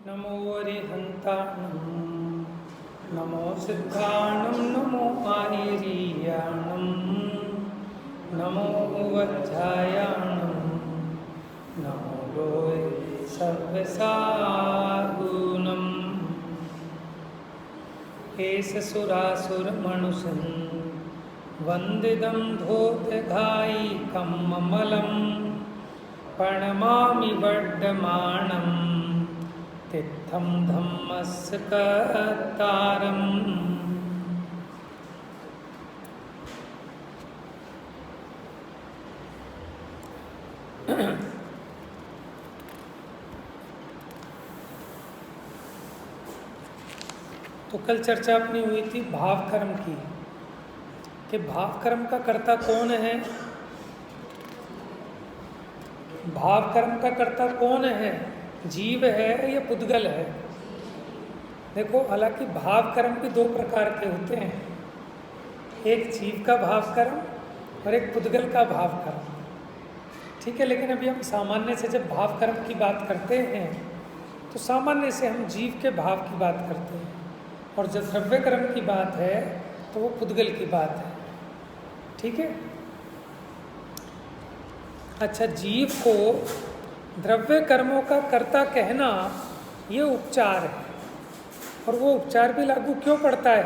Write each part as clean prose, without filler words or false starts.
नमो अरिहन्ताणं नमो सिद्धाणं नमो आहिरीयाणं नमो वज्रायाणं नमो लोय सर्वसागुणम् एष सुरासुरमनुषं वन्दितं धोतघायिकं ममलं प्रणमामि वर्धमानं तित्थं धम्मस्य कर्तारम्। तो कल चर्चा अपनी हुई थी भाव कर्म की कि भाव कर्म का कर्ता कौन है, भाव कर्म का कर्ता कौन है, जीव है या पुद्गल है। देखो, हालांकि भाव कर्म भी दो प्रकार के होते हैं, एक जीव का भाव कर्म और एक पुद्गल का भाव कर्म, ठीक है। लेकिन अभी हम सामान्य से जब भाव कर्म की बात करते हैं तो सामान्य से हम जीव के भाव की बात करते हैं, और जब द्रव्य कर्म की बात है तो वो पुद्गल की बात है, ठीक है। अच्छा, जीव को द्रव्य कर्मों का कर्ता कहना ये उपचार है, और वो उपचार भी लागू क्यों पड़ता है,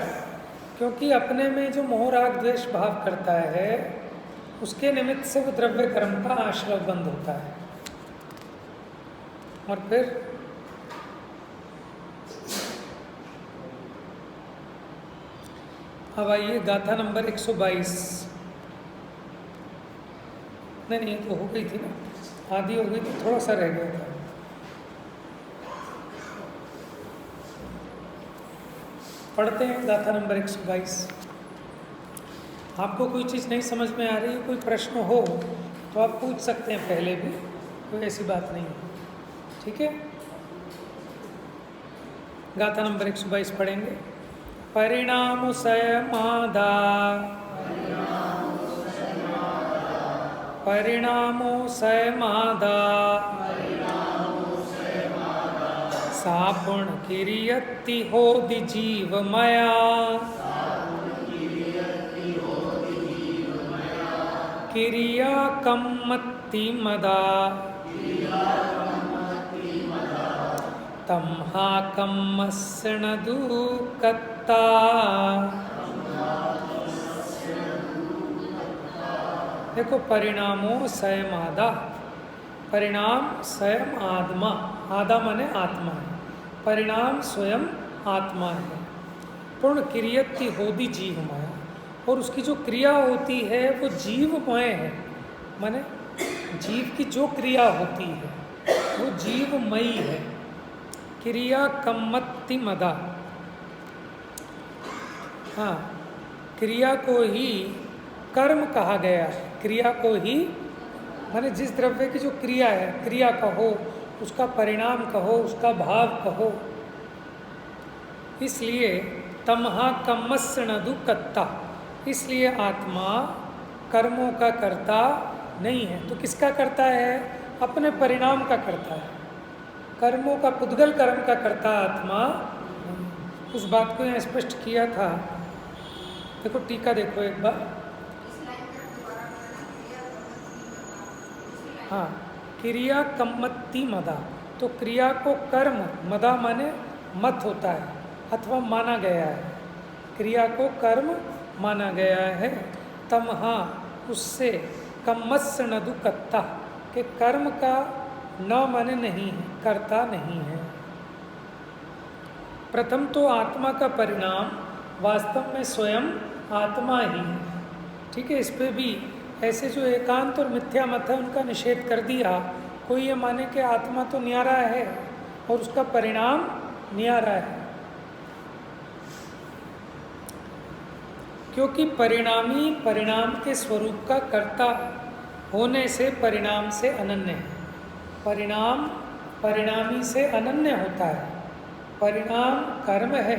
क्योंकि अपने में जो मोह राग द्वेष भाव करता है उसके निमित्त से वो द्रव्य कर्म का आश्रय बंद होता है। और फिर अब आइए गाथा नंबर 122। नहीं, तो हो गई थी ना, आधी हो गई थी, थोड़ा सा रह गया था। पढ़ते हैं गाथा नंबर 122। आपको कोई चीज़ नहीं समझ में आ रही है, कोई प्रश्न हो तो आप पूछ सकते हैं, पहले भी कोई ऐसी बात नहीं है, ठीक है। गाथा नंबर 122 पढ़ेंगे। परिणाम सयमादा परिणामो सयमादा सापुण किरियत्ति होदि जीव मया किरिया कम्मत्ति मदा तम्हा कम्मस्सणदु कत्ता देखो, परिणामो स्वयं परिणाम स्वयं आत्मा, आदा माने आत्मा है, परिणाम स्वयं आत्मा है। पूर्ण क्रियत्ति होदी जीवमय, और उसकी जो क्रिया होती है वो जीवमय है, माने जीव की जो क्रिया होती है वो जीवमयी है। क्रिया कम्मत्ति मदा, हाँ, क्रिया को ही कर्म कहा गया है। क्रिया को ही माने जिस द्रव्य की जो क्रिया है, क्रिया कहो, उसका परिणाम कहो, उसका भाव कहो, इसलिए तमहा कम्मस्सणदु कत्ता, इसलिए आत्मा कर्मों का कर्ता नहीं है। तो किसका करता है? अपने परिणाम का करता है। कर्मों का, पुद्गल कर्म का कर्ता आत्मा, उस बात को यहाँ स्पष्ट किया था। देखो टीका देखो एक बार, हाँ, क्रिया कम्मत्ति मदा, तो क्रिया को कर्म, मदा माने मत होता है अथवा माना गया है, क्रिया को कर्म माना गया है। तमहा, उससे, कम्मस्सणदु कत्ता, के कर्म का न माने नहीं है, कर्ता नहीं है। प्रथम तो आत्मा का परिणाम वास्तव में स्वयं आत्मा ही है, ठीक है। इस पे भी ऐसे जो एकांत और मिथ्या मत है उनका निषेध कर दिया। कोई ये माने कि आत्मा तो न्यारा है और उसका परिणाम न्यारा है, क्योंकि परिणामी परिणाम के स्वरूप का कर्ता होने से परिणाम से अनन्य है। परिणाम परिणामी से अनन्य होता है। परिणाम कर्म है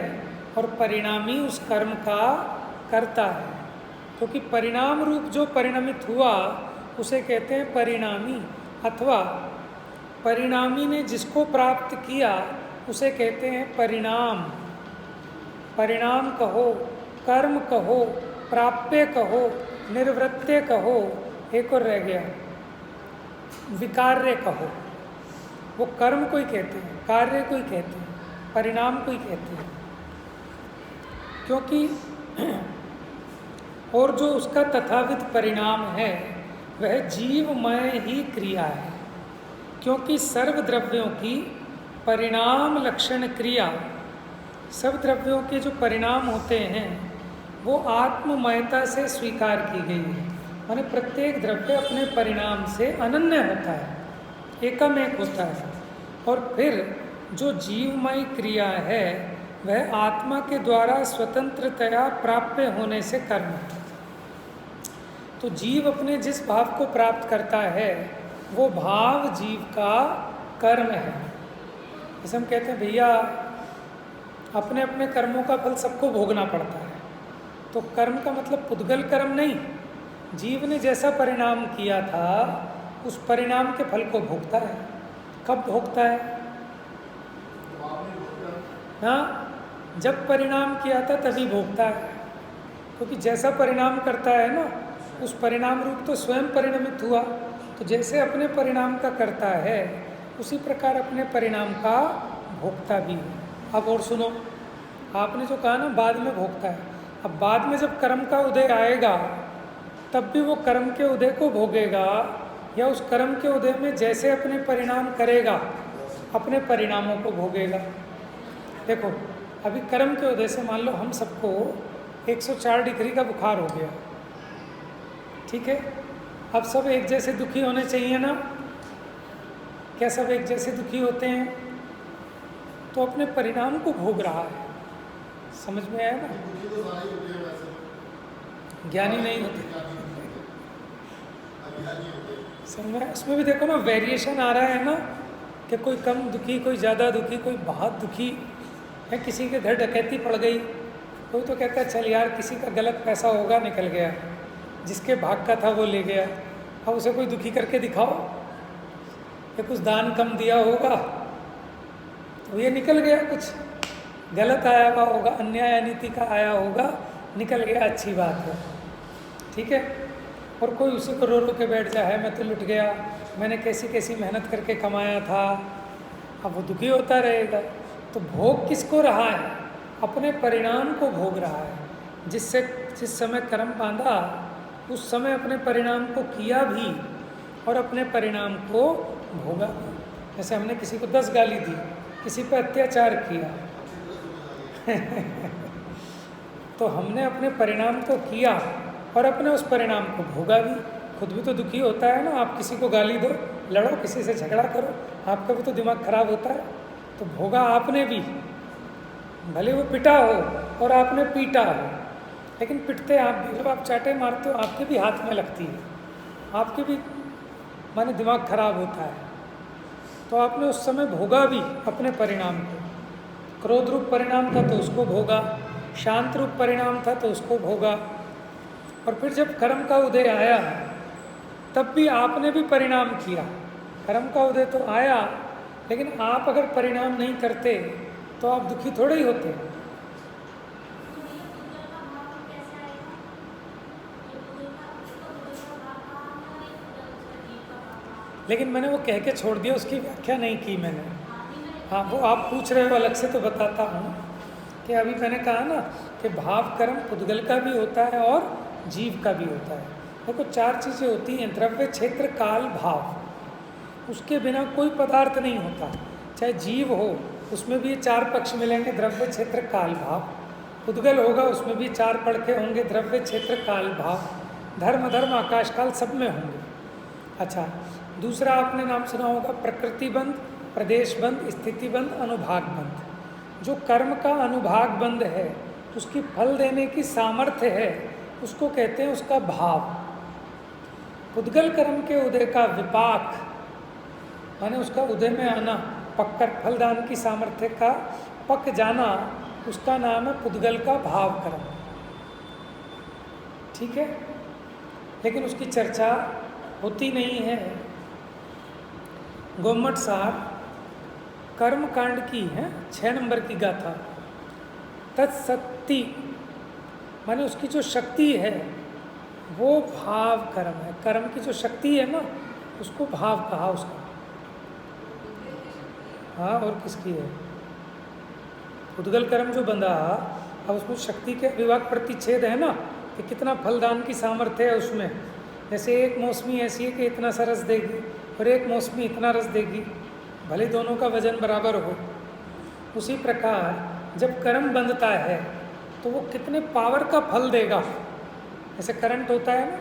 और परिणामी उस कर्म का कर्ता है, क्योंकि परिणाम रूप जो परिणमित हुआ उसे कहते हैं परिणामी, अथवा परिणामी ने जिसको प्राप्त किया उसे कहते हैं परिणाम। परिणाम कहो, कर्म कहो, प्राप्य कहो, निर्वृत्य कहो, एक और रह गया, विकार्य कहो। वो कर्म को ही कहते हैं, कार्य को ही कहते हैं, परिणाम को ही कहते हैं। क्योंकि और जो उसका तथावित परिणाम है वह जीवमय ही क्रिया है। क्योंकि सर्व द्रव्यों की परिणाम लक्षण क्रिया, सब द्रव्यों के जो परिणाम होते हैं वो आत्ममयता से स्वीकार की गई है। माने प्रत्येक द्रव्य अपने परिणाम से अनन्य होता है, एकम एक होता है। और फिर जो जीवमय क्रिया है वह आत्मा के द्वारा स्वतंत्रतया प्राप्य होने से कर्म है। तो जीव अपने जिस भाव को प्राप्त करता है वो भाव जीव का कर्म है। जैसे हम कहते हैं भैया अपने अपने कर्मों का फल सबको भोगना पड़ता है, तो कर्म का मतलब पुद्गल कर्म नहीं, जीव ने जैसा परिणाम किया था उस परिणाम के फल को भोगता है। कब भोगता है? हाँ, जब परिणाम किया था तभी भोगता है। क्योंकि जैसा परिणाम करता है ना, उस परिणाम रूप तो स्वयं परिणमित हुआ। तो जैसे अपने परिणाम का करता है उसी प्रकार अपने परिणाम का भोगता भी है। अब और सुनो, आपने जो कहा ना बाद में भोगता है, अब बाद में जब कर्म का उदय आएगा तब भी वो कर्म के उदय को भोगेगा, या उस कर्म के उदय में जैसे अपने परिणाम करेगा अपने परिणामों को भोगेगा। देखो अभी कर्म के उदय से मान लो हम सबको 104 डिग्री का बुखार हो गया, ठीक है। अब सब एक जैसे दुखी होने चाहिए ना? क्या सब एक जैसे दुखी होते हैं? तो अपने परिणाम को भोग रहा है। समझ में आया ना? ज्ञानी नहीं होते। समझ में? उसमें भी देखो ना वेरिएशन आ रहा है ना, कि कोई कम दुखी, कोई ज़्यादा दुखी, कोई बहुत दुखी है। किसी के घर डकैती पड़ गई, कोई तो कहता है चल यार किसी का गलत पैसा होगा निकल गया, जिसके भाग का था वो ले गया। अब उसे कोई दुखी करके दिखाओ, या कुछ दान कम दिया होगा तो ये निकल गया, कुछ गलत आया हुआ होगा, अन्याय अनीति का आया होगा, निकल गया, अच्छी बात है, ठीक है। और कोई उसी को रो रो के बैठ जाए, मैं तो लुट गया, मैंने कैसी कैसी मेहनत करके कमाया था, अब वो दुखी होता रहेगा। तो भोग किसको रहा है? अपने परिणाम को भोग रहा है। जिस समय कर्म बांधा उस समय अपने परिणाम को किया भी और अपने परिणाम को भोगा भी। जैसे हमने किसी को 10 गाली दी, किसी पर अत्याचार किया तो हमने अपने परिणाम को किया और अपने उस परिणाम को भोगा भी। खुद भी तो दुखी होता है ना, आप किसी को गाली दो, लड़ो, किसी से झगड़ा करो, आपका भी तो दिमाग खराब होता है। तो भोगा आपने भी, भले वो पिटा हो और आपने पीटा हो, लेकिन पिटते आप भी, जब आप चाटे मारते हो आपके भी हाथ में लगती है, आपके भी माने दिमाग खराब होता है। तो आपने उस समय भोगा भी अपने परिणाम को। क्रोध रूप परिणाम था तो उसको भोगा, शांत रूप परिणाम था तो उसको भोगा। और फिर जब कर्म का उदय आया तब भी आपने भी परिणाम किया। कर्म का उदय तो आया, लेकिन आप अगर परिणाम नहीं करते तो आप दुखी थोड़े ही होते। लेकिन मैंने वो कह के छोड़ दिया, उसकी व्याख्या नहीं की मैंने। हाँ, वो आप पूछ रहे हो अलग से तो बताता हूँ कि अभी मैंने कहा ना कि भाव कर्म पुद्गल का भी होता है और जीव का भी होता है। देखो 4 चीज़ें होती हैं, द्रव्य, क्षेत्र, काल, भाव। उसके बिना कोई पदार्थ नहीं होता। चाहे जीव हो उसमें भी 4 पक्ष मिलेंगे, द्रव्य, क्षेत्र, काल, भाव। पुद्गल होगा उसमें भी 4 पड़के होंगे, द्रव्य, क्षेत्र, काल, भाव। धर्म, धर्म, आकाश काल सब में होंगे। अच्छा, दूसरा आपने नाम सुना होगा प्रकृतिबंध, प्रदेशबंध, स्थितिबंध, अनुभागबंध। जो कर्म का अनुभाग बंध है, उसकी फल देने की सामर्थ्य है, उसको कहते हैं उसका भाव। पुद्गल कर्म के उदय का विपाक माने उसका उदय में आना, पककर फलदान की सामर्थ्य का पक जाना, उसका नाम है पुद्गल का भाव कर्म, ठीक है। लेकिन उसकी चर्चा होती नहीं है। गोमट सार कर्म कांड की है 6 नंबर की गाथा। तत्शक्ति माने उसकी जो शक्ति है वो भाव कर्म है। कर्म की जो शक्ति है ना उसको भाव कहा उसका। हाँ, और किसकी है? उद्गल कर्म जो बंधा, अब उसमें शक्ति के विभाग प्रतिच्छेद है ना कि कितना फलदान की सामर्थ्य है उसमें। जैसे एक मौसमी ऐसी है कि इतना सा रस देगी और एक मौसमी इतना रस देगी, भले दोनों का वजन बराबर हो। उसी प्रकार जब कर्म बंधता है तो वो कितने पावर का फल देगा। जैसे करंट होता है ना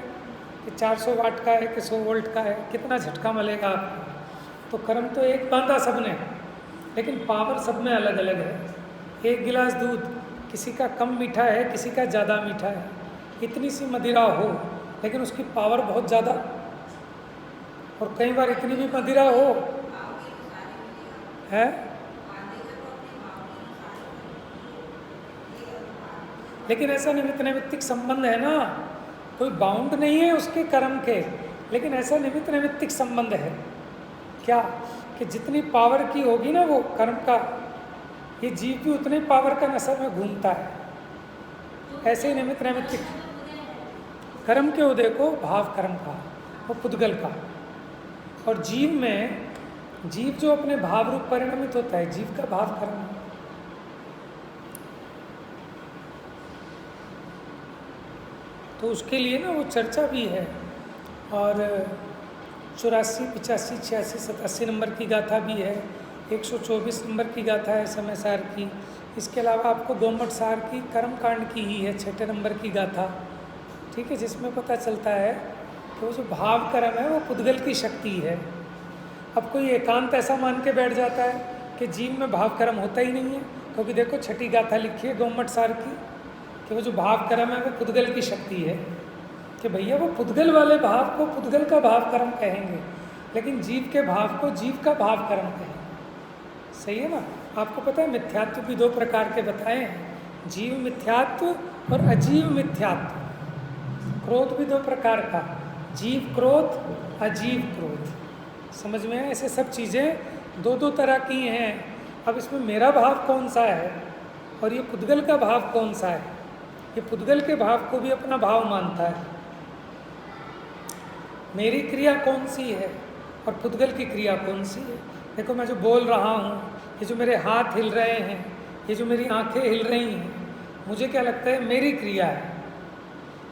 कि 400 वाट का है कि 100 वोल्ट का है, कितना झटका मिलेगा आपको। तो कर्म तो एक बांधा सबने, लेकिन पावर सब में अलग अलग है। एक गिलास दूध किसी का कम मीठा है, किसी का ज़्यादा मीठा है। इतनी सी मदिरा हो लेकिन उसकी पावर बहुत ज़्यादा, और कई बार इतनी भी मदिरा हो है, लेकिन ऐसा निमित्त नैमित्तिक संबंध है ना, कोई बाउंड नहीं है उसके कर्म के, लेकिन ऐसा निमित्त नैमित्तिक संबंध है क्या कि जितनी पावर की होगी ना वो कर्म का, ये जीव भी उतने पावर का नशा में घूमता है। ऐसे ही निमित्त नैमित्तिक कर्म के उदय को भाव कर्म का, वो पुद्गल का। और जीव में, जीव जो अपने भाव रूप परिणमित होता है, जीव का भाव कर्म। तो उसके लिए ना वो चर्चा भी है। और 84, 85, 86, 87 नंबर की गाथा भी है। 124 नंबर की गाथा है समय सार की। इसके अलावा आपको गोमट सार की कर्म कांड की ही है 6 नंबर की गाथा, ठीक है, जिसमें पता चलता है कि वो जो भाव कर्म है वो पुद्गल की शक्ति है। अब कोई एकांत ऐसा मान के बैठ जाता है कि जीव में भाव कर्म होता ही नहीं है, क्योंकि देखो 6ठी गाथा लिखी है गोमट सार की कि वो जो भाव कर्म है वो पुद्गल की शक्ति है। कि भैया वो पुद्गल वाले भाव को पुद्गल का भाव कर्म कहेंगे, लेकिन जीव के भाव को जीव का भाव कर्म कहेंगे। सही है ना? आपको पता है मिथ्यात्व भी 2 प्रकार के बताए हैं, जीव मिथ्यात्व और अजीव मिथ्यात्व। क्रोध भी 2 प्रकार का, जीव क्रोध, अजीव क्रोध। समझ में है? ऐसे सब चीज़ें 2-2 तरह की हैं। अब इसमें मेरा भाव कौन सा है और ये पुद्गल का भाव कौन सा है? ये पुद्गल के भाव को भी अपना भाव मानता है। मेरी क्रिया कौन सी है और पुद्गल की क्रिया कौन सी है? देखो मैं जो बोल रहा हूँ, ये जो मेरे हाथ हिल रहे हैं, ये जो मेरी आंखें हिल रही हैं, मुझे क्या लगता है मेरी क्रिया है।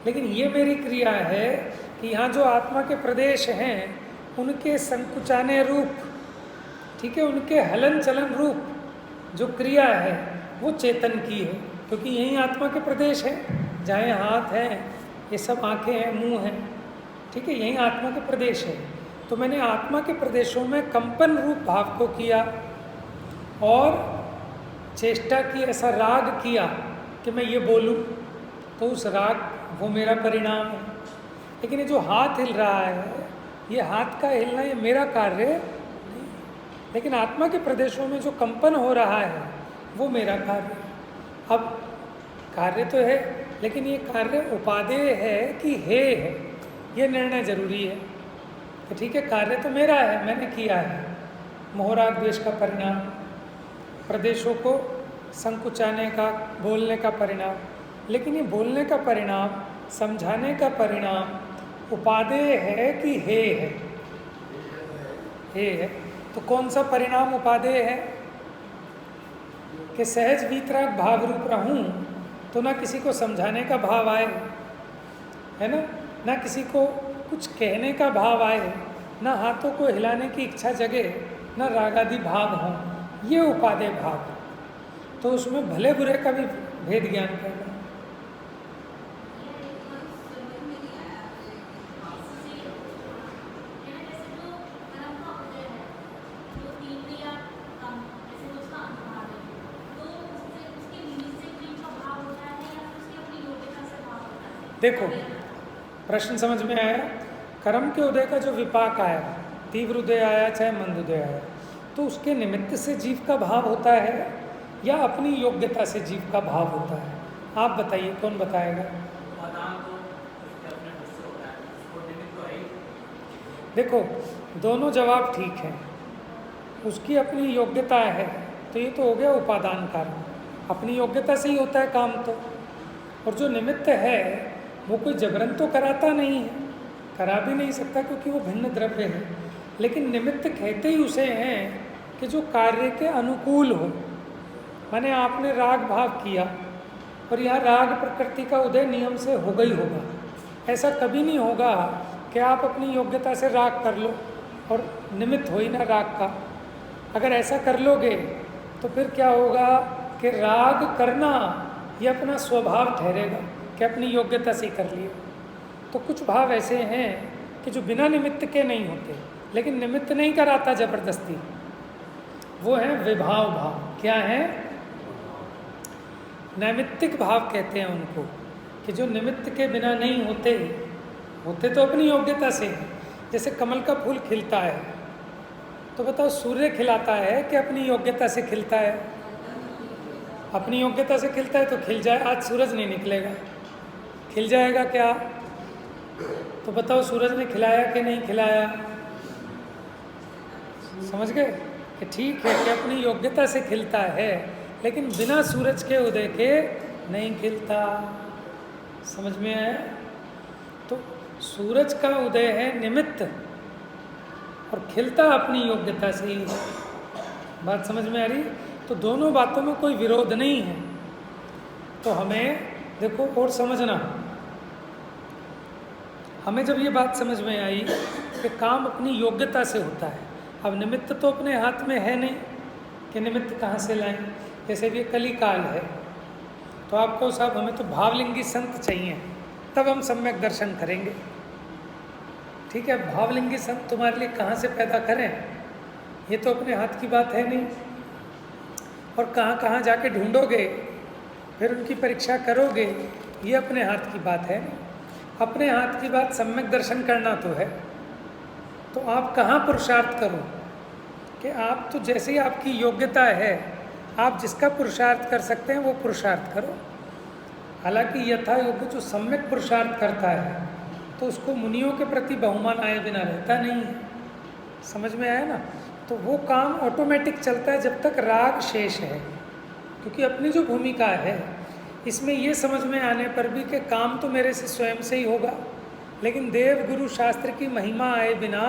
लेकिन ये मेरी क्रिया है कि यहाँ जो आत्मा के प्रदेश हैं उनके संकुचाने रूप, ठीक है, उनके हलन चलन रूप जो क्रिया है वो चेतन की है, क्योंकि यही आत्मा के प्रदेश है। जहाँ ये हाथ हैं, ये सब आंखें हैं, मुंह हैं, ठीक है, यही आत्मा के प्रदेश है। तो मैंने आत्मा के प्रदेशों में कंपन रूप भाव को किया और चेष्टा की, ऐसा राग किया कि मैं ये बोलूं, तो उस राग वो मेरा परिणाम है। लेकिन ये जो हाथ हिल रहा है, ये हाथ का हिलना ये मेरा कार्य नहीं, लेकिन आत्मा के प्रदेशों में जो कंपन हो रहा है वो मेरा कार्य। अब कार्य तो है, लेकिन ये कार्य उपादेय है कि हे है, ये निर्णय जरूरी है। तो ठीक है, कार्य तो मेरा है, मैंने किया है, मोहराग द्वेष का परिणाम, प्रदेशों को संकुचाने का, बोलने का परिणाम। लेकिन ये बोलने का परिणाम, समझाने का परिणाम उपादेय है कि हे है? हे है। तो कौन सा परिणाम उपादेय है? कि सहज वीतराग भाव रूप रहूं तो ना किसी को समझाने का भाव आए, है ना किसी को कुछ कहने का भाव आए, ना हाथों को हिलाने की इच्छा जगे, ना रागादि भाव हों, ये उपादेय भाव। तो उसमें भले बुरे का भी भेद ज्ञान करना। देखो प्रश्न समझ में आया? कर्म के उदय का जो विपाक आया, तीव्र उदय आया चाहे मंद उदय आया, तो उसके निमित्त से जीव का भाव होता है या अपनी योग्यता से जीव का भाव होता है? आप बताइए, कौन बताएगा? देखो दोनों जवाब ठीक हैं, उसकी अपनी योग्यता है, तो ये तो हो गया उपादान कारण, अपनी योग्यता से ही होता है काम तो। और जो निमित्त है वो कोई जबरन तो कराता नहीं है, करा भी नहीं सकता क्योंकि वो भिन्न द्रव्य है, लेकिन निमित्त कहते ही उसे हैं कि जो कार्य के अनुकूल हो। माने आपने राग भाव किया और यहाँ राग प्रकृति का उदय नियम से होगा ही होगा, ऐसा कभी नहीं होगा कि आप अपनी योग्यता से राग कर लो और निमित्त हो ही ना राग का। अगर ऐसा कर लोगे तो फिर क्या होगा कि राग करना ये अपना स्वभाव ठहरेगा कि अपनी योग्यता से कर लिया। तो कुछ भाव ऐसे हैं कि जो बिना निमित्त के नहीं होते, लेकिन निमित्त नहीं कराता जबरदस्ती, वो है विभाव भाव। क्या है? नैमित्तिक भाव कहते हैं उनको, कि जो निमित्त के बिना नहीं होते, होते तो अपनी योग्यता से। जैसे कमल का फूल खिलता है, तो बताओ सूर्य खिलाता है कि अपनी योग्यता से खिलता है? अपनी योग्यता से खिलता है तो खिल जाए। आज सूरज नहीं निकलेगा, खिल जाएगा क्या? तो बताओ सूरज ने खिलाया कि नहीं खिलाया? समझ गए कि ठीक है कि अपनी योग्यता से खिलता है, लेकिन बिना सूरज के उदय के नहीं खिलता। समझ में आया? तो सूरज का उदय है निमित्त और खिलता अपनी योग्यता से ही। बात समझ में आ रही? तो दोनों बातों में कोई विरोध नहीं है। तो हमें देखो और समझना, हमें जब ये बात समझ में आई कि काम अपनी योग्यता से होता है, अब निमित्त तो अपने हाथ में है नहीं कि निमित्त कहाँ से लाएं। जैसे भी कली काल है, तो आपको साहब हमें तो भावलिंगी संत चाहिए, तब हम सम्यक दर्शन करेंगे। ठीक है, भावलिंगी संत तुम्हारे लिए कहाँ से पैदा करें, ये तो अपने हाथ की बात है नहीं। और कहाँ कहाँ जाके ढूंढोगे, फिर उनकी परीक्षा करोगे, ये अपने हाथ की बात है नहीं। अपने हाथ की बात सम्यक दर्शन करना तो है। तो आप कहाँ पुरुषार्थ करो कि आप तो जैसे ही आपकी योग्यता है, आप जिसका पुरुषार्थ कर सकते हैं वो पुरुषार्थ करो। हालांकि यथा योग्य जो सम्यक पुरुषार्थ करता है तो उसको मुनियों के प्रति बहुमान आए बिना रहता नहीं है। समझ में आया ना? तो वो काम ऑटोमेटिक चलता है जब तक राग शेष है, क्योंकि अपनी जो भूमिका है इसमें ये समझ में आने पर भी कि काम तो मेरे से स्वयं से ही होगा, लेकिन देव गुरु शास्त्र की महिमा आए बिना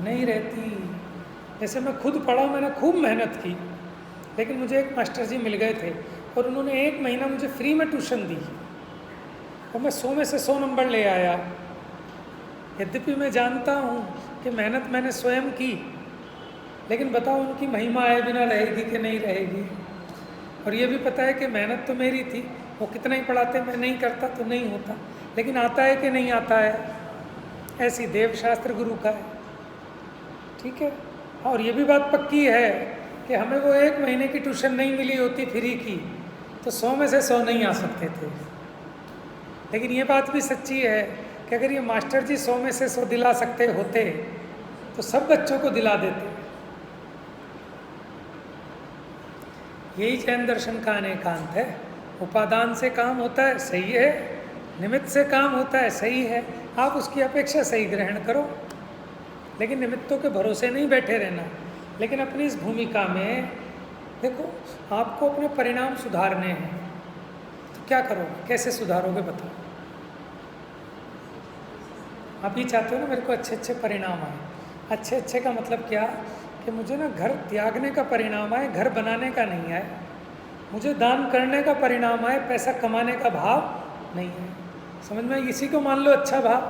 नहीं रहती। जैसे मैं खुद पढ़ा, मैंने खूब मेहनत की, लेकिन मुझे एक मास्टर जी मिल गए थे और उन्होंने 1 महीना मुझे फ्री में ट्यूशन दी और मैं 100 में से 100 नंबर ले आया। यद्यपि मैं जानता हूँ कि मेहनत मैंने स्वयं की, लेकिन बताओ उनकी महिमा आए बिना रहेगी कि नहीं रहेगी? और ये भी पता है कि मेहनत तो मेरी थी, वो कितना ही पढ़ाते, मैं नहीं करता तो नहीं होता, लेकिन आता है कि नहीं आता है? ऐसी देवशास्त्र गुरु का है। ठीक है, और ये भी बात पक्की है कि हमें वो 1 महीने की ट्यूशन नहीं मिली होती फ्री की तो 100 में से 100 नहीं आ सकते थे। लेकिन ये बात भी सच्ची है कि अगर ये मास्टर जी 100 में से 100 दिला सकते होते तो सब बच्चों को दिला देते। यही जैन दर्शन का अनेकांत है। उपादान से काम होता है, सही है, निमित्त से काम होता है, सही है, आप उसकी अपेक्षा सही ग्रहण करो, लेकिन निमित्तों के भरोसे नहीं बैठे रहना। लेकिन अपनी इस भूमिका में देखो, आपको अपने परिणाम सुधारने हैं, तो क्या करोगे, कैसे सुधारोगे बताओ? आप ही चाहते हो ना मेरे को अच्छे अच्छे परिणाम आए। अच्छे अच्छे का मतलब क्या कि मुझे ना घर त्यागने का परिणाम आए, घर बनाने का नहीं आए। मुझे दान करने का परिणाम आए, पैसा कमाने का भाव नहीं है। समझ में? इसी को मान लो अच्छा भाव,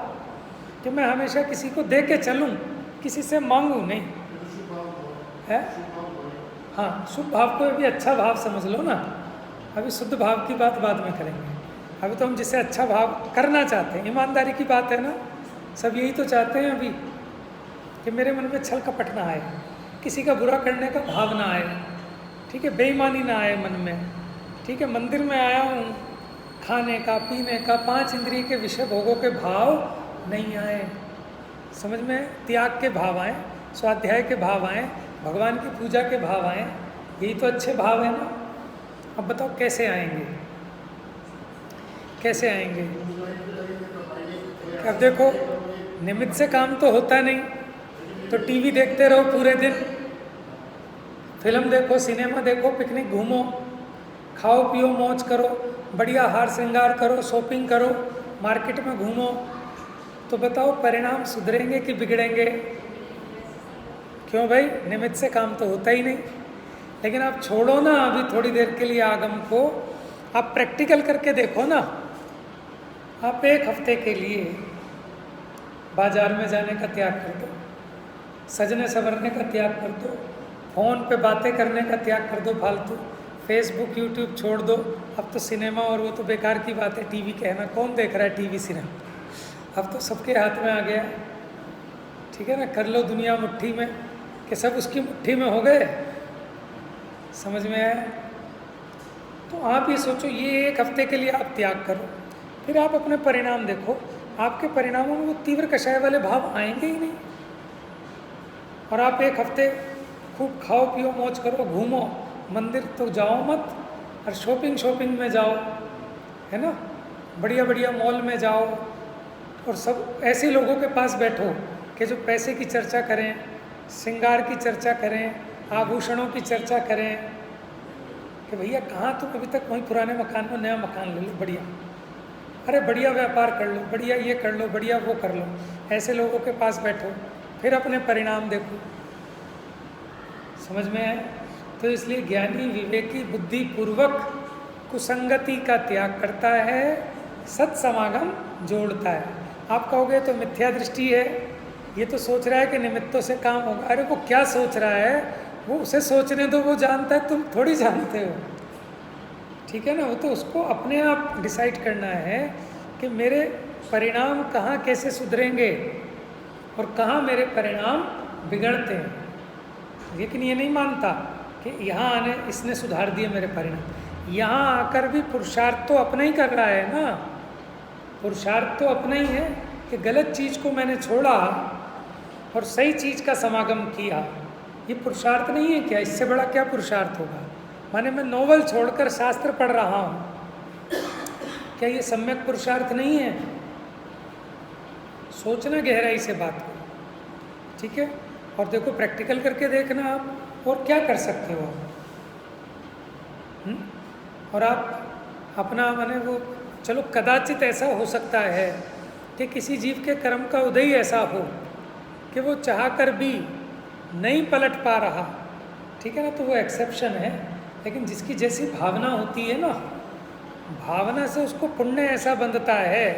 कि मैं हमेशा किसी को दे के चलूँ, किसी से मांगूँ नहीं है। हाँ, शुभ भाव को भी अच्छा भाव समझ लो ना। अभी शुद्ध भाव की बात बाद में करेंगे। अभी तो हम जिसे अच्छा भाव करना चाहते हैं, ईमानदारी की बात है ना, सब यही तो चाहते हैं अभी कि मेरे मन में छल कपट ना आए, किसी का बुरा करने का भाव ना आए, ठीक है, बेईमानी ना आए मन में। ठीक है, मंदिर में आया हूँ, खाने का, पीने का, 5 इंद्रिय के विषय भोगों के भाव नहीं आए। समझ में? त्याग के भाव आए, स्वाध्याय के भाव आए, भगवान की पूजा के भाव आए, यही तो अच्छे भाव है ना। अब बताओ कैसे आएंगे, कैसे आएंगे? अब देखो, निमित्त से काम तो होता नहीं, तो टीवी देखते रहो पूरे दिन, फिल्म देखो, सिनेमा देखो, पिकनिक घूमो, खाओ पियो मौज करो, बढ़िया हार श्रृंगार करो, शॉपिंग करो, मार्केट में घूमो, तो बताओ परिणाम सुधरेंगे कि बिगड़ेंगे? क्यों भाई, निमित्त से काम तो होता ही नहीं। लेकिन आप छोड़ो ना अभी थोड़ी देर के लिए आगम को, आप प्रैक्टिकल करके देखो ना। आप एक हफ्ते के लिए बाजार में जाने का त्याग कर दो, सजने संवरने का त्याग कर दो, फ़ोन पे बातें करने का त्याग कर दो फालतू, फेसबुक यूट्यूब छोड़ दो। अब तो सिनेमा और वो तो बेकार की बात है, टीवी कहना, कौन देख रहा है टीवी सिनेमा, अब तो सबके हाथ में आ गया। ठीक है ना, कर लो दुनिया मुट्ठी में, कि सब उसकी मुट्ठी में हो गए। समझ में आया? तो आप ये सोचो, ये एक हफ्ते के लिए आप त्याग करो, फिर आप अपने परिणाम देखो। आपके परिणामों में वो तीव्र कषाय वाले भाव आएंगे ही नहीं। और आप एक हफ्ते खूब खाओ पियो मौज करो, घूमो, मंदिर तो जाओ मत, और शॉपिंग में जाओ, है ना, बढ़िया बढ़िया मॉल में जाओ, और सब ऐसे लोगों के पास बैठो कि जो पैसे की चर्चा करें, श्रृंगार की चर्चा करें, आभूषणों की चर्चा करें, कि भैया कहाँ तुम अभी तक वहीं पुराने मकान में नया मकान ले लो, बढ़िया, अरे बढ़िया व्यापार कर लो, बढ़िया ये कर लो, बढ़िया वो कर लो। ऐसे लोगों के पास बैठो, फिर अपने परिणाम देखो। समझ में आए? तो इसलिए ज्ञानी विवेकी बुद्धिपूर्वक कुसंगति का त्याग करता है, सत्समागम जोड़ता है। आप कहोगे तो मिथ्या दृष्टि है, ये तो सोच रहा है कि निमित्तों से काम होगा। अरे वो क्या सोच रहा है, वो उसे सोचने दो, वो जानता है, तुम थोड़ी जानते हो। ठीक है ना, वो तो उसको अपने आप डिसाइड करना है कि मेरे परिणाम कहाँ कैसे सुधरेंगे और कहाँ मेरे परिणाम बिगड़ते हैं। लेकिन ये नहीं मानता कि यहाँ आने इसने सुधार दिए मेरे परिणाम। यहाँ आकर भी पुरुषार्थ तो अपना ही कर रहा है ना, पुरुषार्थ तो अपना ही है कि गलत चीज़ को मैंने छोड़ा और सही चीज़ का समागम किया। ये पुरुषार्थ नहीं है क्या? इससे बड़ा क्या पुरुषार्थ होगा? माने मैं नोवेल छोड़कर शास्त्र पढ़ रहा हूँ, क्या ये सम्यक पुरुषार्थ नहीं है? सोचना गहराई से बात को, ठीक है। और देखो प्रैक्टिकल करके देखना आप, और क्या कर सकते हो और आप अपना माने वो, चलो कदाचित ऐसा हो सकता है कि किसी जीव के कर्म का उदय ही ऐसा हो कि वो चाह कर भी नहीं पलट पा रहा, ठीक है ना, तो वो एक्सेप्शन है। लेकिन जिसकी जैसी भावना होती है ना, भावना से उसको पुण्य ऐसा बंधता है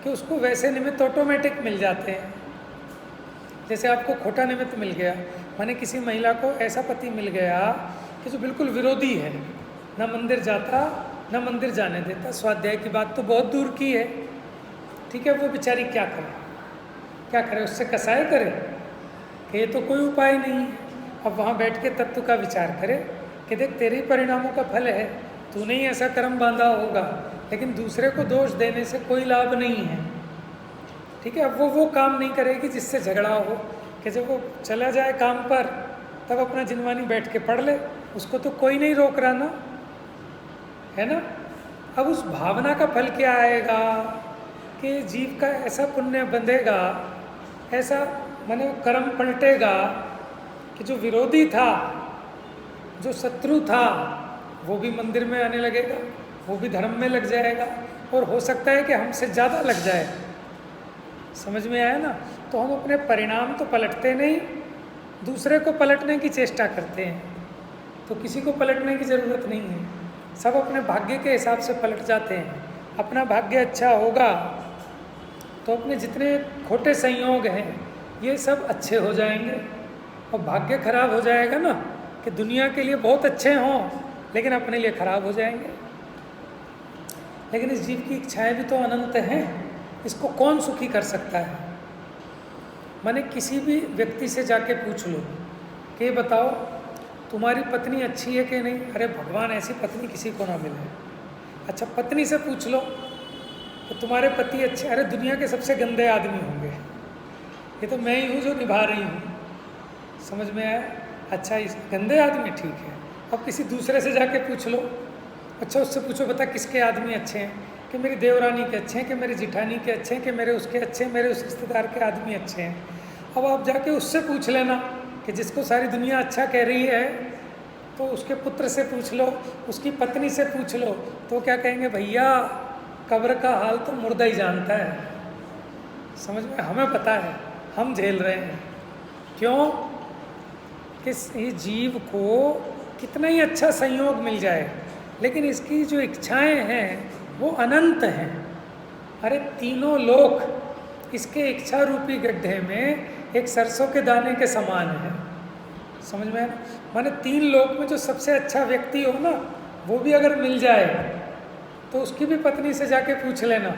कि उसको वैसे निमित्त ऑटोमेटिक मिल जाते हैं। जैसे आपको खोटा निमित्त मिल गया, माने किसी महिला को ऐसा पति मिल गया कि जो बिल्कुल विरोधी है, ना मंदिर जाता ना मंदिर जाने देता, स्वाध्याय की बात तो बहुत दूर की है, ठीक है। वो बेचारी क्या करे, क्या करे, उससे कसाय करे कि ये तो कोई उपाय नहीं है। अब वहाँ बैठ के तत्व का विचार करे कि देख तेरे ही परिणामों का फल है, तूने ही ऐसा कर्म बांधा होगा, लेकिन दूसरे को दोष देने से कोई लाभ नहीं है, ठीक है। अब वो काम नहीं करेगी जिससे झगड़ा हो, कि जब वो चला जाए काम पर तब अपना जिनवानी बैठ के पढ़ ले, उसको तो कोई नहीं रोक रहा ना, है ना। अब उस भावना का फल क्या आएगा कि जीव का ऐसा पुण्य बंधेगा, ऐसा माने कर्म पलटेगा कि जो विरोधी था, जो शत्रु था, वो भी मंदिर में आने लगेगा, वो भी धर्म में लग जाएगा, और हो सकता है कि हमसे ज़्यादा लग जाए। समझ में आया ना। तो हम अपने परिणाम तो पलटते नहीं, दूसरे को पलटने की चेष्टा करते हैं। तो किसी को पलटने की ज़रूरत नहीं है, सब अपने भाग्य के हिसाब से पलट जाते हैं। अपना भाग्य अच्छा होगा तो अपने जितने खोटे संयोग हैं ये सब अच्छे हो जाएंगे, और भाग्य खराब हो जाएगा ना कि दुनिया के लिए बहुत अच्छे हों लेकिन अपने लिए खराब हो जाएंगे। लेकिन इस जीव की इच्छाएं भी तो अनंत हैं, इसको कौन सुखी कर सकता है? माने किसी भी व्यक्ति से जाके पूछ लो कि बताओ तुम्हारी पत्नी अच्छी है कि नहीं, अरे भगवान ऐसी पत्नी किसी को ना मिले। अच्छा पत्नी से पूछ लो तो तुम्हारे पति अच्छे, अरे दुनिया के सबसे गंदे आदमी होंगे, ये तो मैं ही हूँ जो निभा रही हूँ। समझ में आया? अच्छा इस गंदे आदमी ठीक है। अब किसी दूसरे से जाके पूछ लो, अच्छा उससे पूछो बता किसके आदमी अच्छे हैं, कि मेरी देवरानी के अच्छे हैं, कि मेरी जिठानी के अच्छे हैं, कि मेरे उसके अच्छे हैं, मेरे उस रिश्तेदार के आदमी अच्छे हैं। अब आप जाके उससे पूछ लेना कि जिसको सारी दुनिया अच्छा कह रही है तो उसके पुत्र से पूछ लो, उसकी पत्नी से पूछ लो, तो क्या कहेंगे, भैया कब्र का हाल तो मुर्दा ही जानता है। समझ में, हमें पता है, हम झेल रहे हैं। क्यों कि ये जीव को कितना ही अच्छा संयोग मिल जाए, लेकिन इसकी जो इच्छाएं हैं वो अनंत हैं। अरे तीनों लोक इसके इच्छा रूपी गड्ढे में एक सरसों के दाने के समान है। समझ में आया? माने 3 लोक में जो सबसे अच्छा व्यक्ति हो ना, वो भी अगर मिल जाए तो उसकी भी पत्नी से जाके पूछ लेना,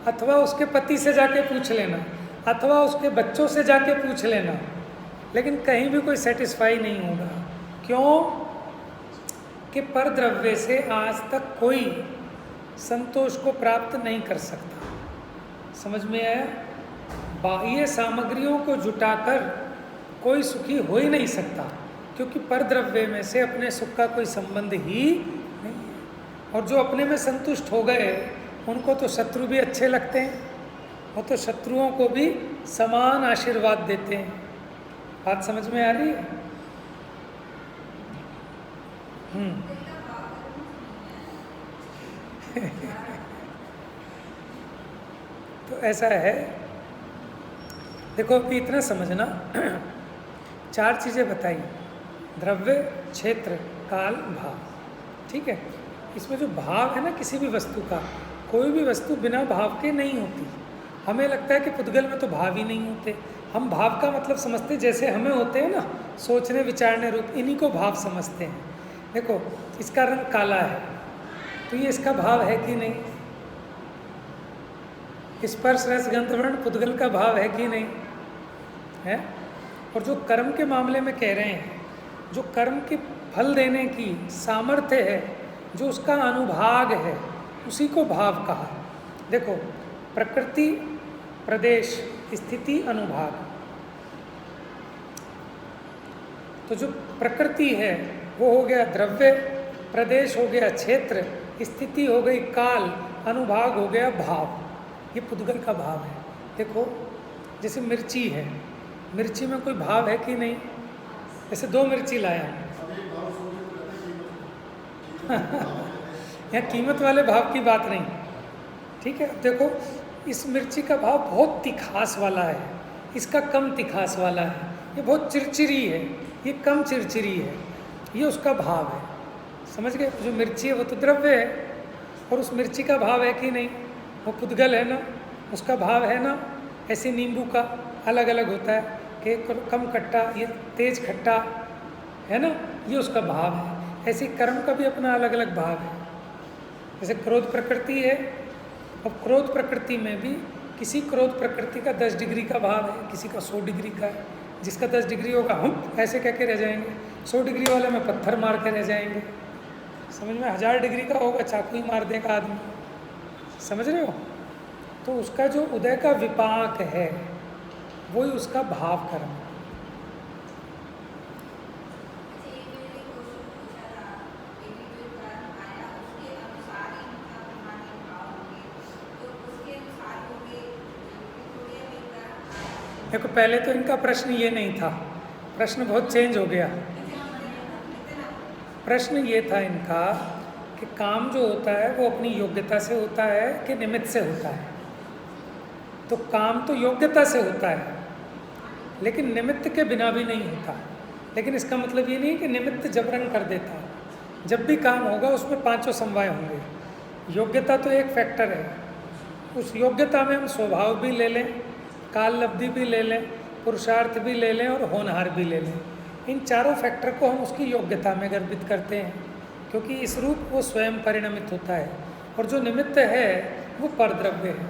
अथवा उसके पति से जाके पूछ लेना, अथवा उसके बच्चों से जाके पूछ लेना, लेकिन कहीं भी कोई सेटिस्फाई नहीं होगा। क्यों कि परद्रव्य से आज तक कोई संतोष को प्राप्त नहीं कर सकता। समझ में आया? बाह्य सामग्रियों को जुटाकर कोई सुखी हो ही नहीं सकता, क्योंकि परद्रव्य में से अपने सुख का कोई संबंध ही नहीं है। और जो अपने में संतुष्ट हो गए उनको तो शत्रु भी अच्छे लगते हैं, वो तो शत्रुओं को भी समान आशीर्वाद देते हैं। बात समझ में आ रही है? तो ऐसा है, देखो अभी इतना समझना, 4 चीज़ें बताई, द्रव्य, क्षेत्र, काल, भाव। ठीक है? इसमें जो भाव है ना किसी भी वस्तु का, कोई भी वस्तु बिना भाव के नहीं होती। हमें लगता है कि पुद्गल में तो भाव ही नहीं होते। हम भाव का मतलब समझते जैसे हमें होते हैं ना, सोचने विचारने रूप, इन्हीं को भाव समझते हैं। देखो इसका रंग काला है, तो ये इसका भाव है कि नहीं? स्पर्श रस गंध वर्ण पुद्गल का भाव है कि नहीं है? और जो कर्म के मामले में कह रहे हैं, जो कर्म के फल देने की सामर्थ्य है, जो उसका अनुभाग है, उसी को भाव कहा। देखो प्रकृति, प्रदेश, स्थिति, अनुभाग। तो जो प्रकृति है वो हो गया द्रव्य, प्रदेश हो गया क्षेत्र, स्थिति हो गई काल, अनुभाग हो गया भाव। ये पुद्गल का भाव है। देखो जैसे मिर्ची है, मिर्ची में कोई भाव है कि नहीं? जैसे 2 मिर्ची लाया यहाँ कीमत वाले भाव की बात नहीं। ठीक है? देखो इस मिर्ची का भाव बहुत तिखास वाला है, इसका कम तिखास वाला है। ये बहुत चिरचिरी है, ये कम चिरचिरी है, ये उसका भाव है। समझ गए? जो मिर्ची है वो तो द्रव्य है, और उस मिर्ची का भाव है कि नहीं? वो पुद्गल है ना, उसका भाव है ना। ऐसे नींबू का अलग अलग होता है कि कम खट्टा, ये तेज खट्टा है ना, ये उसका भाव है। ऐसे कर्म का भी अपना अलग अलग भाव है। जैसे क्रोध प्रकृति है, और क्रोध प्रकृति में भी किसी क्रोध प्रकृति का 10 डिग्री का भाव है, किसी का 100 डिग्री का है। जिसका 10 डिग्री होगा हम ऐसे कह के रह जाएंगे, 100 डिग्री वाले में पत्थर मार के रह जाएंगे। समझ में? 1000 डिग्री का होगा चाकू ही मार देगा आदमी। समझ रहे हो? तो उसका जो उदय का विपाक है वही उसका भाव कर्म है। देखो पहले तो इनका प्रश्न ये नहीं था, प्रश्न बहुत चेंज हो गया। प्रश्न ये था इनका कि काम जो होता है वो अपनी योग्यता से होता है कि निमित्त से होता है। तो काम तो योग्यता से होता है, लेकिन निमित्त के बिना भी नहीं होता। लेकिन इसका मतलब ये नहीं कि निमित्त जबरन कर देता। जब भी काम होगा उसमें 5 समवाय होंगे। योग्यता तो एक फैक्टर है, उस योग्यता में हम स्वभाव भी ले लें, काल लब्धि भी ले लें, पुरुषार्थ भी ले लें और होनहार भी ले लें। इन चारों फैक्टर को हम उसकी योग्यता में गर्भित करते हैं, क्योंकि इस रूप वो स्वयं परिणमित होता है। और जो निमित्त है वो परद्रव्य है।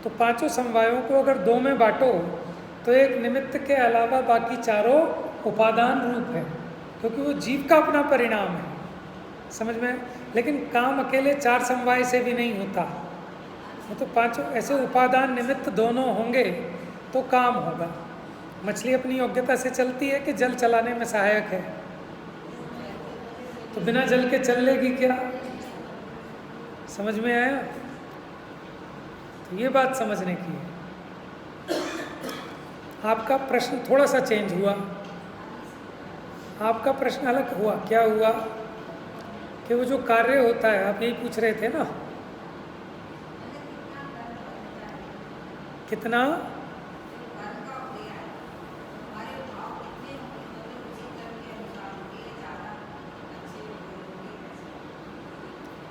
तो 5 समवायों को अगर 2 में बांटो तो एक निमित्त के अलावा बाकी चारों उपादान रूप है, क्योंकि वो जीव का अपना परिणाम है। समझ में? लेकिन काम अकेले 4 समवाय से भी नहीं होता। वो तो 5 ऐसे उपादान निमित्त दोनों होंगे तो काम होगा। मछली अपनी योग्यता से चलती है कि जल चलाने में सहायक है, तो बिना जल के चल लेगी क्या? समझ में आया? तो ये बात समझने की है। आपका प्रश्न थोड़ा सा चेंज हुआ। आपका प्रश्न अलग हुआ। क्या हुआ कि वो जो कार्य होता है, आप यही पूछ रहे थे ना, कितना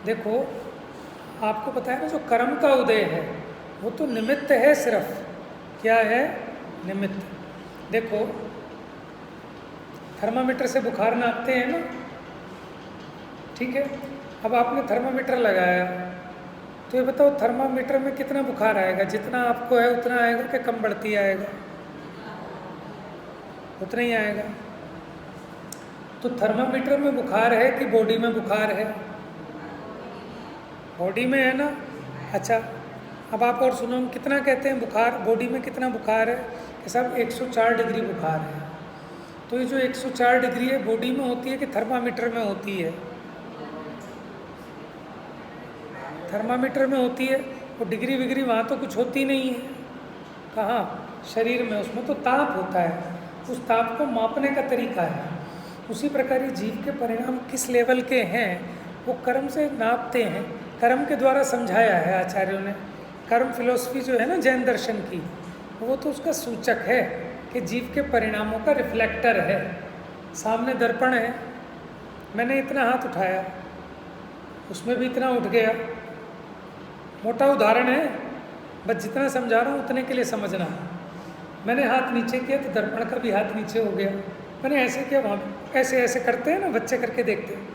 देखो, आपको पता है ना, जो कर्म का उदय है वो तो निमित्त है सिर्फ। क्या है? निमित्त। देखो, थर्मामीटर से बुखार नापते हैं ना, ठीक है। अब आपने थर्मामीटर लगाया, तो ये बताओ थर्मामीटर में कितना बुखार आएगा? जितना आपको है उतना आएगा कि कम बढ़ती आएगा? उतना ही आएगा। तो थर्मामीटर में बुखार है कि बॉडी में बुखार है? बॉडी में है ना। अच्छा, अब आप और सुनो, हम कितना कहते हैं बुखार, बॉडी में कितना बुखार है? कि साहब 104 डिग्री बुखार है। तो ये जो 104 डिग्री है बॉडी में होती है कि थर्मामीटर में होती है? थर्मामीटर में होती है। वो डिग्री विग्री वहाँ तो कुछ होती नहीं है। कहाँ? शरीर में। उसमें तो ताप होता है, उस ताप को मापने का तरीका है। उसी प्रकार जीव के परिणाम किस लेवल के हैं वो कर्म से नापते हैं। कर्म के द्वारा समझाया है आचार्यों ने। कर्म फिलॉसफी जो है ना जैन दर्शन की, वो तो उसका सूचक है कि जीव के परिणामों का रिफ्लेक्टर है। सामने दर्पण है, मैंने इतना हाथ उठाया, उसमें भी इतना उठ गया। मोटा उदाहरण है, बस जितना समझा रहा हूँ उतने के लिए समझना है। मैंने हाथ नीचे किया तो दर्पण का भी हाथ नीचे हो गया। मैंने ऐसे किया, वहाँ ऐसे ऐसे करते हैं ना बच्चे, करके देखते हैं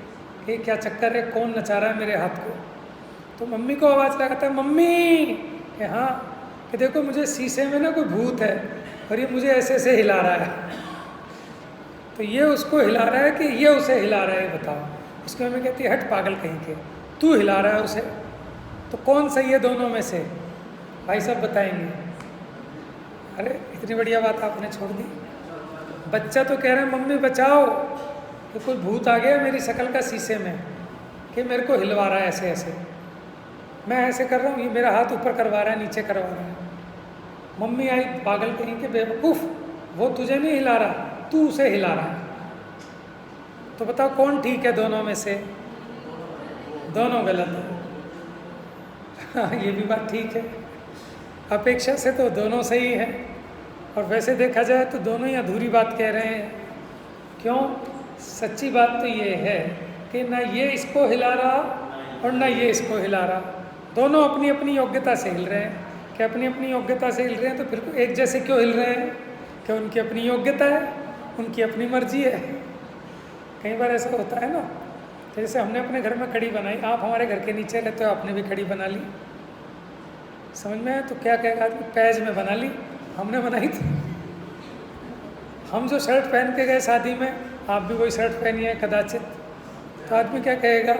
कि क्या चक्कर है, कौन नचा रहा है मेरे हाथ को। तो मम्मी को आवाज़ लगाता है, मम्मी, कि हाँ, कि देखो मुझे शीशे में ना कोई भूत है और ये मुझे ऐसे ऐसे हिला रहा है। तो ये उसको हिला रहा है कि ये उसे हिला रहा है, बताओ। उसकी मम्मी कहती है, हट पागल कहीं के, तू हिला रहा है उसे। तो कौन सही है दोनों में से? भाई साहब बताएंगे। अरे इतनी बढ़िया बात आपने छोड़ दी। बच्चा तो कह रहा है, मम्मी बचाओ, कि कोई भूत आ गया मेरी शक्ल का शीशे में, कि मेरे को हिलवा रहा है ऐसे ऐसे। मैं ऐसे कर रहा हूँ, ये मेरा हाथ ऊपर करवा रहा है, नीचे करवा रहा है। मम्मी आई पागल कहीं के, बेवकूफ़, वो तुझे नहीं हिला रहा, तू उसे हिला रहा है। तो बताओ कौन ठीक है दोनों में से? दोनों गलत है। हाँ, ये भी बात ठीक है। अपेक्षा से तो दोनों सही है, और वैसे देखा जाए तो दोनों ही अधूरी बात कह रहे हैं। क्यों? सच्ची बात तो ये है कि ना ये इसको हिला रहा और ना ये इसको हिला रहा। दोनों अपनी अपनी योग्यता से हिल रहे हैं। कि अपनी अपनी योग्यता से हिल रहे हैं तो फिर एक जैसे क्यों हिल रहे हैं? कि उनकी अपनी योग्यता है, उनकी अपनी मर्जी है। कई बार ऐसा होता है ना, जैसे हमने अपने घर में कड़ी बनाई, आप हमारे घर के नीचे रहते हो, आपने भी कड़ी बना ली, समझ में आया? तो क्या कहेगा आदमी, पैज में बना ली, हमने बनाई थी। हम जो शर्ट पहन के गए शादी में, आप भी वही शर्ट पहनी है कदाचित, तो आदमी क्या कहेगा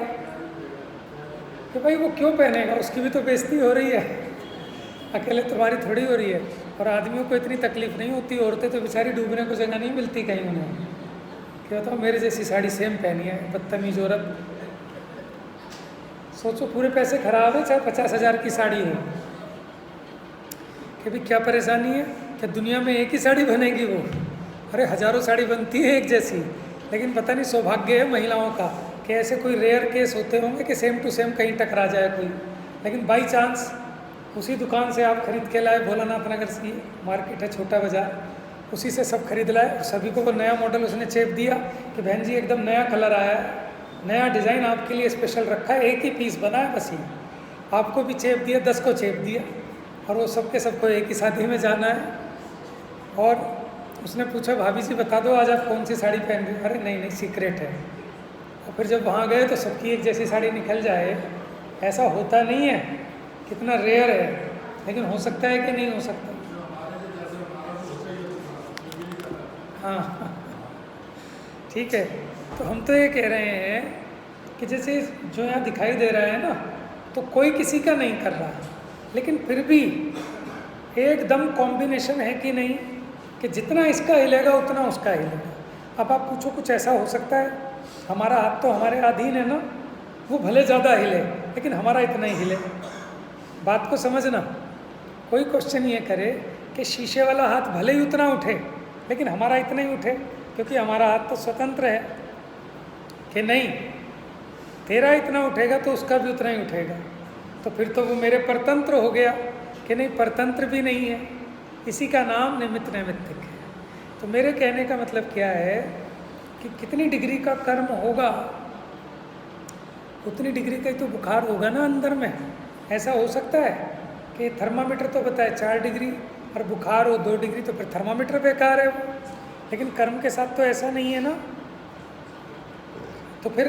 कि भाई वो क्यों पहनेगा, उसकी भी तो बेइज्जती हो रही है, अकेले तुम्हारी थोड़ी हो रही है। और आदमियों को इतनी तकलीफ नहीं होती, औरतें तो बेचारी डूबने को जगह नहीं मिलती कहीं उन्हें। क्या बताओ, मेरे जैसी साड़ी सेम पहनी है, बदतमीज औरत। सोचो पूरे पैसे खराब है, चाहे 50,000 की साड़ी हो, कि भी क्या परेशानी है? क्या दुनिया में एक ही साड़ी बनेगी वो? अरे हज़ारों साड़ी बनती है एक जैसी, लेकिन पता नहीं सौभाग्य है महिलाओं का कि ऐसे कोई रेयर केस होते होंगे कि सेम टू सेम कहीं टकरा जाए कोई। लेकिन बाई चांस उसी दुकान से आप खरीद के लाए, भोलानाथ नगर से मार्केट है, छोटा बाजार, उसी से सब खरीद लाए, और सभी को वो नया मॉडल उसने चेप दिया कि बहन जी एकदम नया कलर आया है, नया डिज़ाइन आपके लिए स्पेशल रखा है, एक ही पीस बना है बस। ही आपको भी चेप दिया, 10 को चेप दिया, और वो सबके सबको एक ही शादी में जाना है। और उसने पूछा, भाभी जी बता दो आज आप कौन सी साड़ी पहन रही हो? अरे नहीं नहीं, सीक्रेट है। और फिर जब वहाँ गए तो सबकी एक जैसी साड़ी निकल जाए, ऐसा होता नहीं है, कितना रेयर है, लेकिन हो सकता है कि नहीं हो सकता? हाँ ठीक है। तो हम तो ये कह रहे हैं कि जैसे जो यहाँ दिखाई दे रहा है ना, तो कोई किसी का नहीं कर रहा, लेकिन फिर भी एकदम कॉम्बिनेशन है कि नहीं, कि जितना इसका हिलेगा उतना उसका हिलेगा। अब आप पूछो कुछ ऐसा हो सकता है? हमारा हाथ तो हमारे अधीन है ना, वो भले ज़्यादा हिले लेकिन हमारा इतना ही हिले। बात को समझना। कोई क्वेश्चन ये करे कि शीशे वाला हाथ भले ही उतना उठे लेकिन हमारा इतना ही उठे, क्योंकि हमारा हाथ तो स्वतंत्र है कि नहीं, तेरा इतना उठेगा तो उसका भी उतना ही उठेगा, तो फिर तो वो मेरे परतंत्र हो गया कि नहीं, परतंत्र भी नहीं है। इसी का नाम निमित्त नैमित्तिक है। तो मेरे कहने का मतलब क्या है कि कितनी डिग्री का कर्म होगा उतनी डिग्री का ही तो बुखार होगा ना अंदर में। ऐसा हो सकता है कि थर्मामीटर तो बताए 4 डिग्री और बुखार हो 2 डिग्री, तो फिर थर्मामीटर बेकार है वो। लेकिन कर्म के साथ तो ऐसा नहीं है ना। तो फिर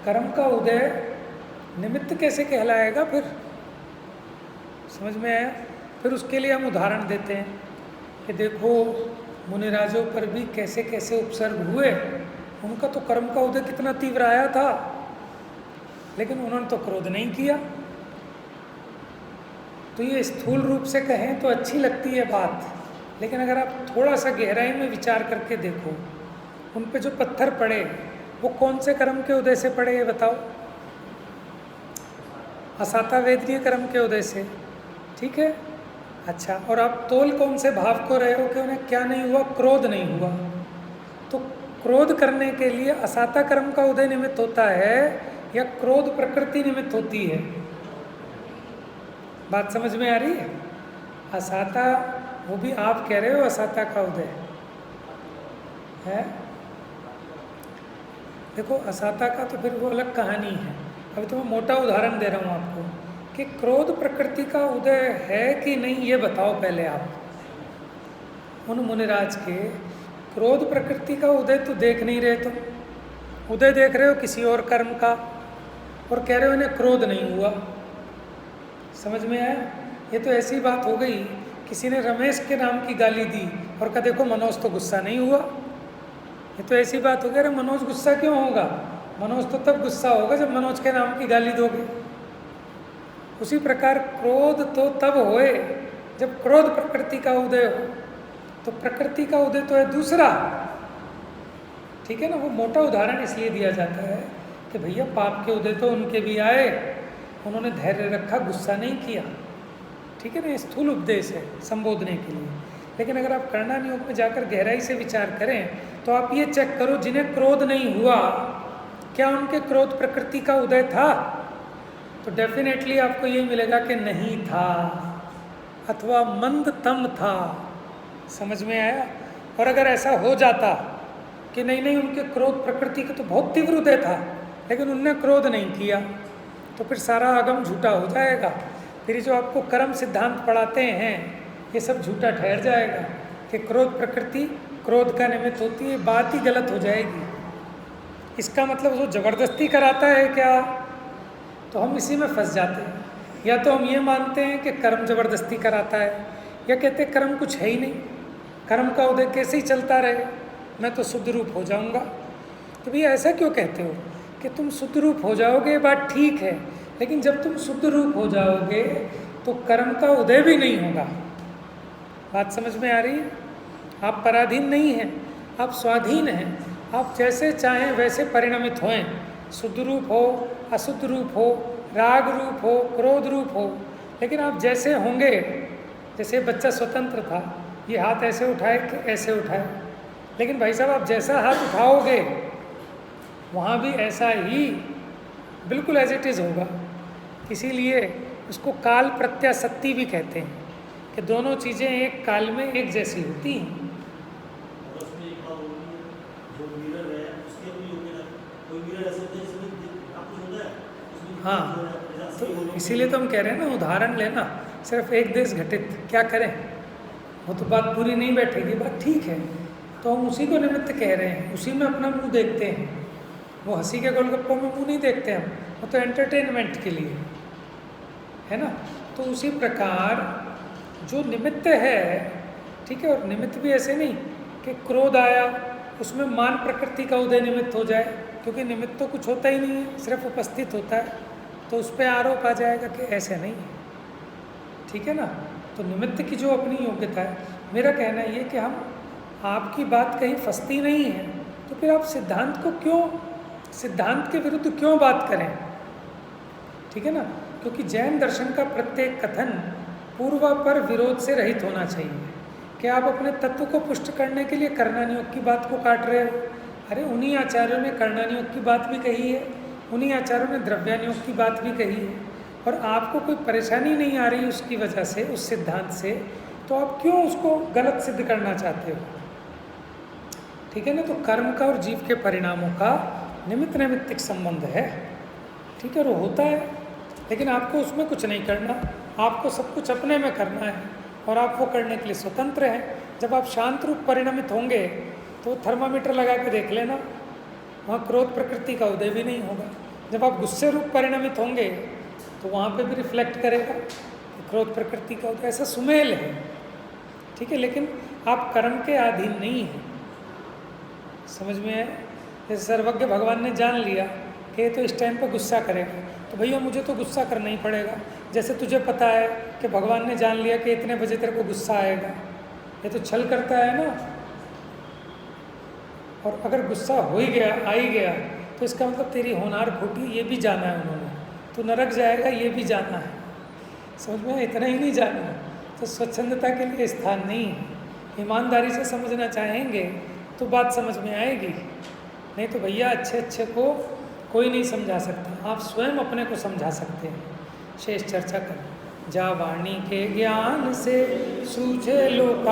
कर्म का उदय निमित्त कैसे कहलाएगा फिर? समझ में आया? फिर उसके लिए हम उदाहरण देते हैं कि देखो मुनिराजों पर भी कैसे कैसे उपसर्ग हुए। उनका तो कर्म का उदय कितना तीव्र आया था, लेकिन उन्होंने तो क्रोध नहीं किया। तो ये स्थूल रूप से कहें तो अच्छी लगती है बात, लेकिन अगर आप थोड़ा सा गहराई में विचार करके देखो, उन पे जो पत्थर पड़े वो कौन से कर्म के उदय से पड़े, ये बताओ? असाता वेदनीय कर्म के उदय से, ठीक है। अच्छा, और आप तोल कौन से भाव को रहे हो कि उन्हें क्या नहीं हुआ? क्रोध नहीं हुआ। तो क्रोध करने के लिए असाता कर्म का उदय निमित्त होता है या क्रोध प्रकृति निमित्त होती है? बात समझ में आ रही है? असाता, वो भी आप कह रहे हो असाता का उदय है। देखो असाता का तो फिर वो अलग कहानी है। अभी तो मैं मोटा उदाहरण दे रहा हूँ आपको कि क्रोध प्रकृति का उदय है कि नहीं, ये बताओ पहले आप। उन मुनिराज के क्रोध प्रकृति का उदय तो देख नहीं रहे, तुम उदय देख रहे हो किसी और कर्म का और कह रहे हो इन्हें क्रोध नहीं हुआ। समझ में आया? ये तो ऐसी बात हो गई, किसी ने रमेश के नाम की गाली दी और कहा देखो मनोज तो गुस्सा नहीं हुआ। ये तो ऐसी बात हो गई, अरे मनोज गुस्सा क्यों होगा? मनोज तो तब गुस्सा होगा जब मनोज के नाम की गाली दोगे। उसी प्रकार क्रोध तो तब होए जब क्रोध प्रकृति का उदय हो। तो प्रकृति का उदय तो है दूसरा, ठीक है ना। वो मोटा उदाहरण इसलिए दिया जाता है कि भैया पाप के उदय तो उनके भी आए, उन्होंने धैर्य रखा, गुस्सा नहीं किया, ठीक है ना। स्थूल उपदेश है संबोधने के लिए। लेकिन अगर आप करणानि योग में जाकर गहराई से विचार करें तो आप ये चेक करो, जिन्हें क्रोध नहीं हुआ क्या उनके क्रोध प्रकृति का उदय था? तो डेफिनेटली आपको ये मिलेगा कि नहीं था, अथवा मंदतम था। समझ में आया? और अगर ऐसा हो जाता कि नहीं नहीं उनके क्रोध प्रकृति का तो बहुत तीव्र उदय था लेकिन उनने क्रोध नहीं किया, तो फिर सारा आगम झूठा हो जाएगा। फिर जो आपको कर्म सिद्धांत पढ़ाते हैं ये सब झूठा ठहर जाएगा कि क्रोध प्रकृति क्रोध का निमित्त होती है। बात ही गलत हो जाएगी। इसका मतलब वो ज़बरदस्ती कराता है क्या? तो हम इसी में फंस जाते हैं। या तो हम ये मानते हैं कि कर्म जबरदस्ती कराता है, या कहते हैं कर्म कुछ है ही नहीं, कर्म का उदय कैसे ही चलता रहे, मैं तो शुद्ध रूप हो जाऊंगा। तो भैया ऐसा क्यों कहते हो कि तुम शुद्ध रूप हो जाओगे? बात ठीक है, लेकिन जब तुम शुद्ध रूप हो जाओगे तो कर्म का उदय भी नहीं होगा। बात समझ में आ रही है? आप पराधीन नहीं हैं, आप स्वाधीन हैं। आप जैसे चाहें वैसे परिणमित होएं, शुद्ध रूप हो, अशुद्ध रूप हो, राग रूप हो, क्रोध रूप हो, लेकिन आप जैसे होंगे, जैसे बच्चा स्वतंत्र था, ये हाथ ऐसे उठाए कि ऐसे उठाए, लेकिन भाई साहब आप जैसा हाथ उठाओगे वहाँ भी ऐसा ही बिल्कुल एज इट इज़ होगा। इसीलिए उसको काल प्रत्याशक्ति भी कहते हैं कि दोनों चीज़ें एक काल में एक जैसी होती हैं। हाँ, तो इसीलिए तो हम कह रहे हैं ना, उदाहरण लेना सिर्फ एक देश घटित, क्या करें, वो तो बात पूरी नहीं बैठेगी। बात ठीक है, तो हम उसी को निमित्त कह रहे हैं, उसी में अपना मुंह देखते हैं। वो हंसी के गोलगप्पों में मुंह नहीं देखते हम, वो तो एंटरटेनमेंट के लिए है ना। तो उसी प्रकार जो निमित्त है, ठीक है, और निमित्त भी ऐसे नहीं कि क्रोध आया उसमें मान प्रकृति का उदय निमित्त हो जाए, क्योंकि निमित्त तो कुछ होता ही नहीं है, सिर्फ उपस्थित होता है, तो उस पर आरोप आ जाएगा कि ऐसे नहीं है, ठीक है ना। तो निमित्त की जो अपनी योग्यता है, मेरा कहना ये कि हम आपकी बात कहीं फंसती नहीं है, तो फिर आप सिद्धांत को क्यों, सिद्धांत के विरुद्ध क्यों बात करें, ठीक है ना। क्योंकि जैन दर्शन का प्रत्येक कथन पूर्वापर विरोध से रहित होना चाहिए। कि आप अपने तत्व को पुष्ट करने के लिए कर्णनियोग की बात को काट रहे हो। अरे उन्हीं आचार्यों ने कर्णनियोग की बात भी कही है, उन्हीं आचार्यों ने द्रव्यानियोग की बात भी कही है, और आपको कोई परेशानी नहीं आ रही उसकी वजह से, उस सिद्धांत से, तो आप क्यों उसको गलत सिद्ध करना चाहते हो? ठीक है ना। तो कर्म का और जीव के परिणामों का निमित्त नैमित्तिक संबंध है, ठीक है, और वो होता है, लेकिन आपको उसमें कुछ नहीं करना, आपको सब कुछ अपने में करना है, और आप वो करने के लिए स्वतंत्र हैं। जब आप शांत रूप परिणमित होंगे तो थर्मामीटर लगा के देख लेना, वहाँ क्रोध प्रकृति का उदय भी नहीं होगा। जब आप गुस्से रूप परिणमित होंगे तो वहाँ पे भी रिफ्लेक्ट करेगा क्रोध प्रकृति का उदय। ऐसा सुमेल है, ठीक है, लेकिन आप कर्म के अधीन नहीं हैं। समझ में है? जैसे सर्वज्ञ भगवान ने जान लिया कि ये तो इस टाइम पर गुस्सा करेगा, तो भैया मुझे तो गुस्सा करना ही पड़ेगा। जैसे तुझे पता है कि भगवान ने जान लिया कि इतने बजे तेरे को गुस्सा आएगा, ये तो छल करता है ना। और अगर गुस्सा हो ही गया, आ ही गया, तो इसका मतलब तेरी होनहार खोटी, ये भी जाना है उन्होंने, तो नरक जाएगा ये भी जाना है। समझ में? इतना ही नहीं जाना, तो स्वच्छंदता के लिए स्थान नहीं है। ईमानदारी से समझना चाहेंगे तो बात समझ में आएगी, नहीं तो भैया अच्छे अच्छे को कोई नहीं समझा सकता, आप स्वयं अपने को समझा सकते हैं। शेष चर्चा करें। जा वाणी के ज्ञान से सूझे लोका